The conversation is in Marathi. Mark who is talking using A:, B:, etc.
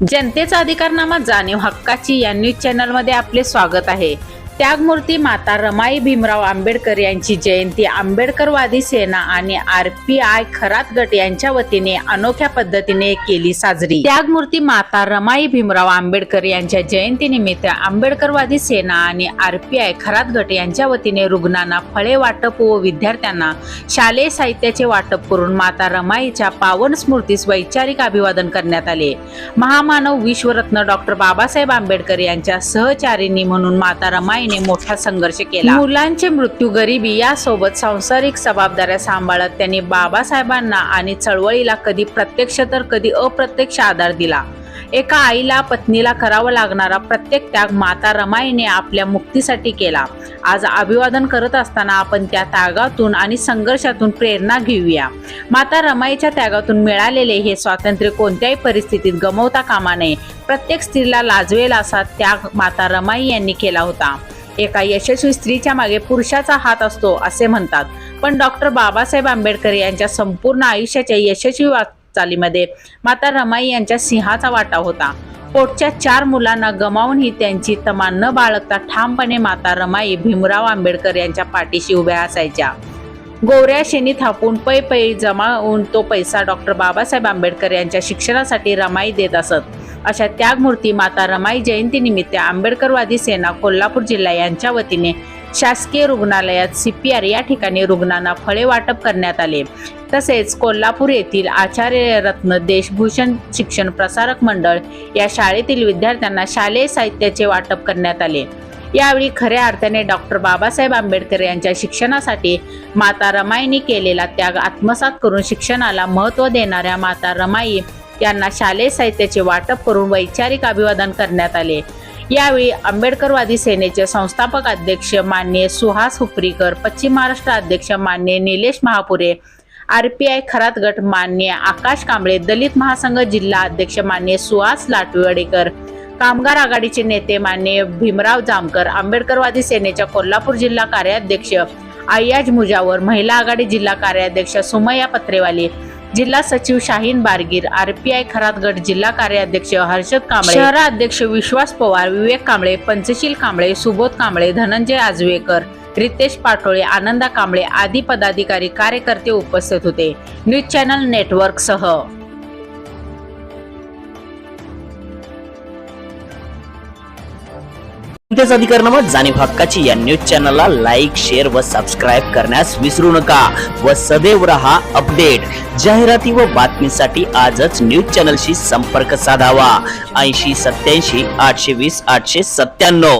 A: जनतेचा अधिकारनामा जाणीव हक्काची या न्यूज चॅनलमध्ये आपले स्वागत आहे। त्यागमूर्ती माता रमाई भीमराव आंबेडकर यांची जयंती आंबेडकरवादी सेना आणि आरपीआय खरात गट यांच्या वतीने अनोख्या पद्धतीने केली साजरी। त्यागमूर्ती माता रमाई भीमराव आंबेडकर यांच्या जयंतीनिमित्त आंबेडकरवादी सेना आणि आरपीआय खरात गट यांच्या वतीने रुग्णांना फळे वाटप व विद्यार्थ्यांना शालेय साहित्याचे वाटप करून माता रमाईच्या पावन स्मृतीस वैचारिक अभिवादन करण्यात आले। महामानव विश्वरत्न डॉक्टर बाबासाहेब आंबेडकर यांच्या सहचारिणी म्हणून माता रमाई मोठा संघर्ष केला। मुलांचे मृत्यू, गरिबी यासोबत सांसारिक जबाबदाऱ्या सांभाळत त्यांनी बाबासाहेबांना आणि चळवळीला कधी प्रत्यक्ष तर कधी अप्रत्यक्ष आधार दिला। एका आईला पत्नीला करावा लागणारा प्रत्येक त्याग माता रमाईने आपल्या मुक्तीसाठी केला। आज अभिवादन करत असताना आपण त्या त्यागातून आणि संघर्षातून प्रेरणा घेऊया। माता रमाईच्या त्यागातून मिळालेले हे स्वातंत्र्य कोणत्याही परिस्थितीत गमावता कामा नये। प्रत्येक स्त्रीला लाजवेल असा त्याग माता रमाई यांनी केला होता। एका यशस्वी स्त्रीच्या मागे पुरुषाचा हात असतो असे म्हणतात, पण डॉक्टर बाबासाहेब आंबेडकर यांच्या संपूर्ण आयुष्याच्या यशस्वी वाटचालीमध्ये माता रमाई यांच्या सिंहाचा वाटा होता। पोटच्या 4 मुलांना गमावूनही त्यांची तमा न बाळगता ठामपणे माता रमाई भीमराव आंबेडकर यांच्या पाठीशी उभ्या असायच्या। गोवऱ्या शेणी थापून पै जमावून तो पैसा डॉक्टर बाबासाहेब आंबेडकर यांच्या शिक्षणासाठी रमाई देत असत। अशा त्यागमूर्ती माता रमाई जयंतीनिमित्त आंबेडकरवादी सेना कोल्हापूर जिल्हा यांच्या वतीने शासकीय रुग्णालयात CPR या ठिकाणी रुग्णांना फळे वाटप करण्यात आले। तसेच कोल्हापूर येथील आचार्य रत्न देशभूषण शिक्षण प्रसारक मंडळ या शाळेतील विद्यार्थ्यांना शालेय साहित्याचे वाटप करण्यात आले। यावेळी खऱ्या अर्थाने डॉक्टर बाबासाहेब आंबेडकर यांच्या शिक्षणासाठी माता रमाईंनी केलेला त्याग आत्मसात करून शिक्षणाला महत्त्व देणाऱ्या माता रमाई यांना शालेय साहित्याचे वाटप करून वैचारिक अभिवादन करण्यात आले। यावेळी आंबेडकरवादी सेनेचे संस्थापक अध्यक्ष माननीय सुहास हुपरीकर, पश्चिम महाराष्ट्र अध्यक्ष माननीय निलेश महापुरे, आरपीआय खरात गट माननीय आकाश कांबळे, दलित महासंघ जिल्हा अध्यक्ष माननीय सुहास लाटवडेकर, कामगार आघाडीचे नेते माननीय भीमराव जामकर, आंबेडकरवादी सेनेच्या कोल्हापूर जिल्हा कार्याध्यक्ष अय्याज मुजावर, महिला आघाडी जिल्हा कार्याध्यक्ष सुमय्या पत्रेवाली, जिल्हा सचिव शाहीन बारगीर, आरपीआय खरात गट जिल्हा कार्याध्यक्ष हर्षद कांबळे, शहराध्यक्ष विश्वास पवार, विवेक कांबळे, पंचशील कांबळे, सुबोध कांबळे, धनंजय आजवेकर, रितेश पाटोळे, आनंदा कांबळे आदी पदाधिकारी कार्यकर्ते उपस्थित होते। न्यूज चॅनल नेटवर्क सह
B: जनतेचा अधिकारनामा जाणीव हक्काची या न्यूज चॅनलला लाईक, शेअर व सबस्क्राईब करण्यास विसरू नका व सदैव रहा अपडेट। जाहिराती व बातमीसाठी आजच न्यूज चॅनलशी संपर्क साधावा। 80 87 820 897।